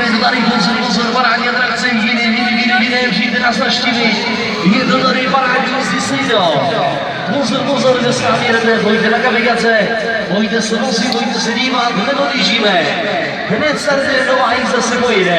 jsme to tady pozor, parádní atrakce, jiné, přijďte nás naštívit. Je to tady parádní Slido. Pozor, že s námi jedete, pojďte na navigace, pojďte se nosit, pojďte se dívat, neodjíždíme. Hned startuje nová jízda se pojede.